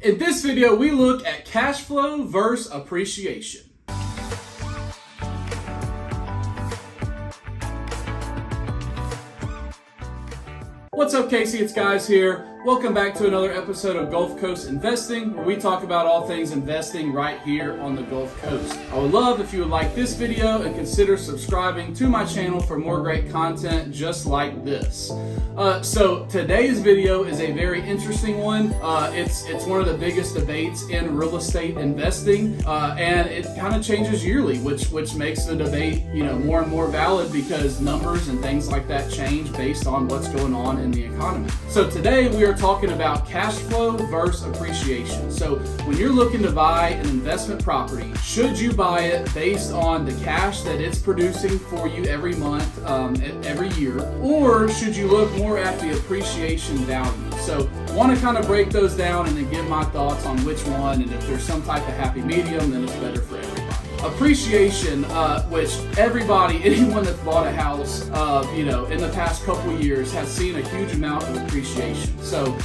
In this video, we look at cash flow versus appreciation. What's up, Casey? It's Guys here. Welcome back to another episode of Gulf Coast Investing, where we talk about all things investing right here on the Gulf Coast. I would love if you would like this video and consider subscribing to my channel for more great content just like this. So today's video is a very interesting one. It's one of the biggest debates in real estate investing, and it kind of changes yearly, which makes the debate, more and more valid because numbers and things like that change based on what's going on in the economy. So today we are talking about cash flow versus appreciation. So when you're looking to buy an investment property, should you buy it based on the cash that it's producing for you every month, every year, or should you look more at the appreciation value? So I want to kind of break those down and then give my thoughts on which one, and if there's some type of happy medium, then it's better for everybody. Appreciation, which anyone that's bought a house, in the past couple years has seen a huge amount of appreciation. So,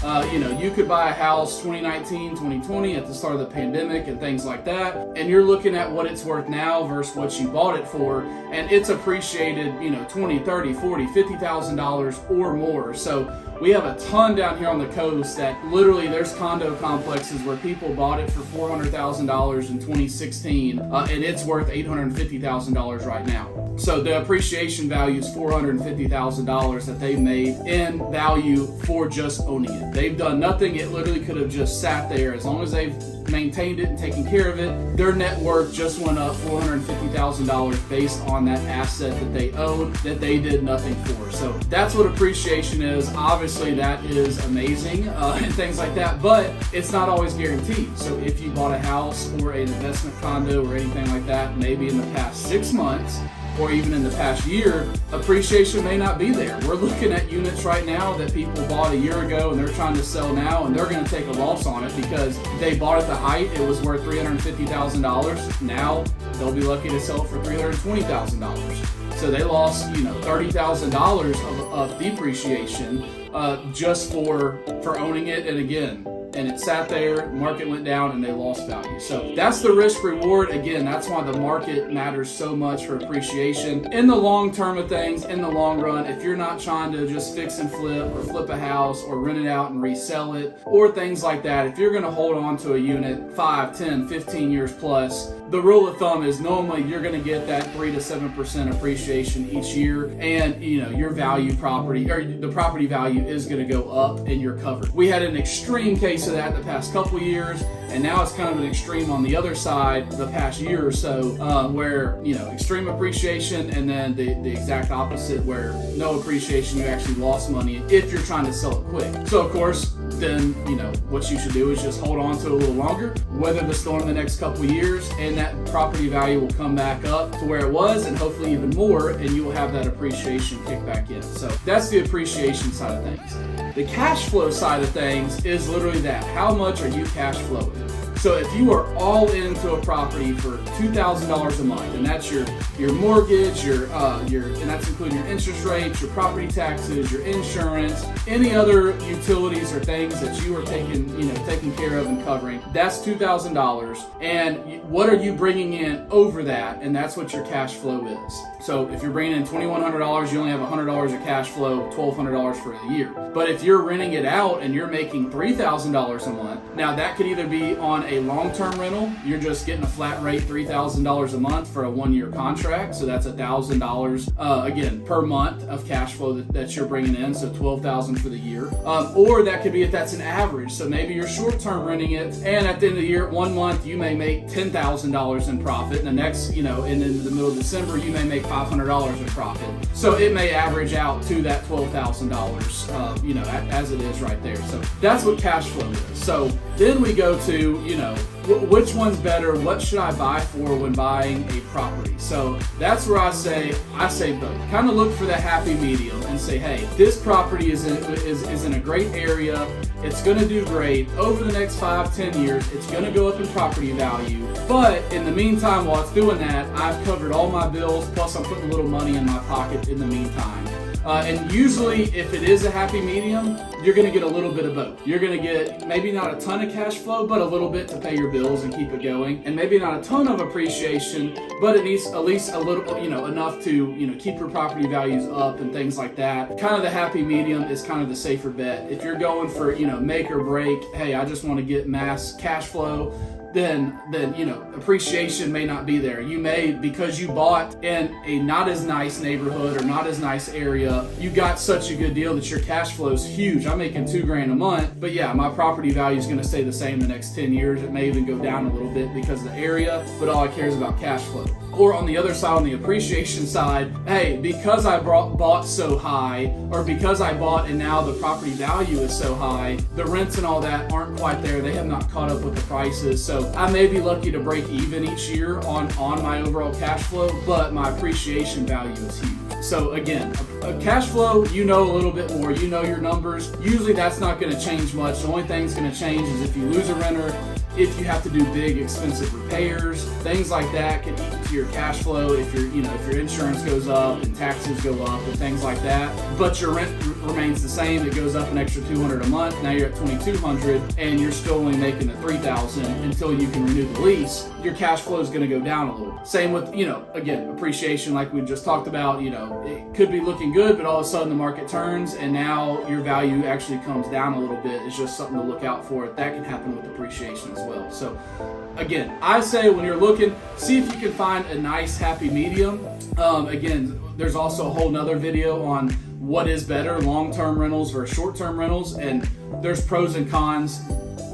you could buy a house 2019, 2020 at the start of the pandemic and things like that, and you're looking at what it's worth now versus what you bought it for, and it's appreciated, $20, $30, $40, $50,000 or more. So we have a ton down here on the coast that literally there's condo complexes where people bought it for $400,000 in 2016, and it's worth $850,000 right now. So the appreciation value is $450,000 that they made in value for just owning it. They've done nothing. It literally could have just sat there. As long as they've maintained it and taken care of it, their net worth just went up $450,000 based on that asset that they own that they did nothing for. So that's what appreciation is. Obviously that is amazing and things like that, but it's not always guaranteed. So if you bought a house or an investment condo or anything like that, maybe in the past 6 months or even in the past year, appreciation may not be there. We're looking at units right now that people bought a year ago and they're trying to sell now, and they're going to take a loss on it because they bought at the height, it was worth $350,000. Now they'll be lucky to sell it for $320,000. So they lost, $30,000 of depreciation just for owning it. And again, and it sat there, market went down, and they lost value. So that's the risk reward. Again, that's why the market matters so much for appreciation. In the long term of things, in the long run, if you're not trying to just fix and flip or flip a house or rent it out and resell it or things like that, if you're gonna hold on to a unit 5, 10, 15 years plus, the rule of thumb is normally you're gonna get that 3 to 7% appreciation each year, and your value property, or the property value is gonna go up and you're covered. We had an extreme case of that the past couple years, and now it's kind of an extreme on the other side the past year or so, where extreme appreciation, and then the exact opposite where no appreciation, you actually lost money if you're trying to sell it quick. So of course, then what you should do is just hold on to it a little longer, weather the storm the next couple years, and that property value will come back up to where it was, and hopefully even more, and you will have that appreciation kick back in. So that's the appreciation side of things. The cash flow side of things is literally that. How much are you cash flowing? So if you are all into a property for $2,000 a month, and that's your mortgage, and that's including your interest rates, your property taxes, your insurance, any other utilities or things that you are taking care of and covering, that's $2,000. And what are you bringing in over that? And that's what your cash flow is. So if you're bringing in $2,100, you only have $100 of cash flow, $1,200 for the year. But if you're renting it out and you're making $3,000 a month, now that could either be on a long-term rental, you're just getting a flat rate $3,000 a month for a 1-year contract, so that's $1,000 again per month of cash flow that you're bringing in, so $12,000 for the year. Or that could be if that's an average, so maybe you're short-term renting it, and at the end of the year, 1 month you may make $10,000 in profit, and the next, and in the middle of December you may make $500 in profit. So it may average out to that $12,000, as it is right there. So that's what cash flow is. So then we go to, which one's better? What should I buy for when buying a property? So that's where I say both. Kind of look for the happy medium and say, hey, this property is in a great area. It's going to do great over the next 5-10 years. It's going to go up in property value. But in the meantime, while it's doing that, I've covered all my bills. Plus, I'm putting a little money in my pocket in the meantime. And usually, if it is a happy medium, you're going to get a little bit of both. You're going to get maybe not a ton of cash flow, but a little bit to pay your bills and keep it going. And maybe not a ton of appreciation, but it needs at least a little, enough to, keep your property values up and things like that. Kind of the happy medium is kind of the safer bet. If you're going for, make or break, hey, I just want to get mass cash flow, then appreciation may not be there. You may, because you bought in a not as nice neighborhood or not as nice area, you got such a good deal that your cash flow is huge. I'm making $2,000 a month, but yeah, my property value is going to stay the same the next 10 years. It may even go down a little bit because of the area, but all I care is about cash flow. Or on the other side, on the appreciation side, hey, because I bought so high, or because I bought and now the property value is so high, the rents and all that aren't quite there. They have not caught up with the prices. So I may be lucky to break even each year on my overall cash flow, but my appreciation value is huge. So again, a cash flow, a little bit more, your numbers. Usually that's not going to change much. The only thing that's going to change is if you lose a renter, if you have to do big expensive repairs, things like that can eat into your cash flow. If your insurance goes up and taxes go up and things like that, but your rent remains the same, it goes up an extra $200 a month. Now you're at $2,200 and you're still only making the $3,000 until you can renew the lease. Your cash flow is going to go down a little. Same with, again, appreciation like we just talked about. It could be looking good, but all of a sudden the market turns and now your value actually comes down a little bit. It's just something to look out for. That can happen with appreciation as well. So again, I say when you're looking, see if you can find a nice happy medium. Again, there's also a whole nother video on what is better, long-term rentals versus short-term rentals, and there's pros and cons.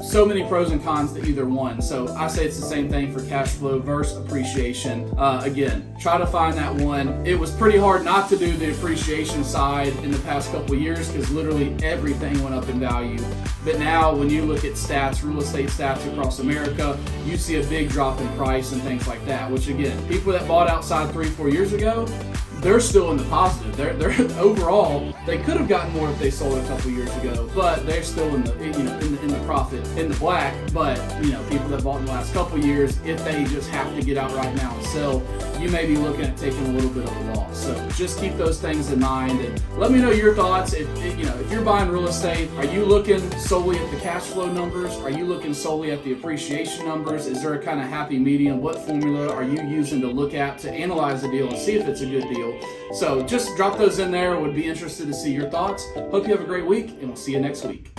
So many pros and cons to either one. So I say it's the same thing for cash flow versus appreciation. Again, try to find that one. It was pretty hard not to do the appreciation side in the past couple of years because literally everything went up in value. But now when you look at stats, real estate stats across America, you see a big drop in price and things like that, which again, people that bought outside 3-4 years ago, they're still in the positive. They're overall, they could have gotten more if they sold a couple years ago, but they're still in the in the profit, in the black. But people that bought in the last couple years, if they just have to get out right now and sell, you may be looking at taking a little bit of a loss. So just keep those things in mind and let me know your thoughts. If you're buying real estate, are you looking solely at the cash flow numbers? Are you looking solely at the appreciation numbers? Is there a kind of happy medium? What formula are you using to look at to analyze the deal and see if it's a good deal? So just drop those in there. Would be interested to see your thoughts. Hope you have a great week, and we'll see you next week.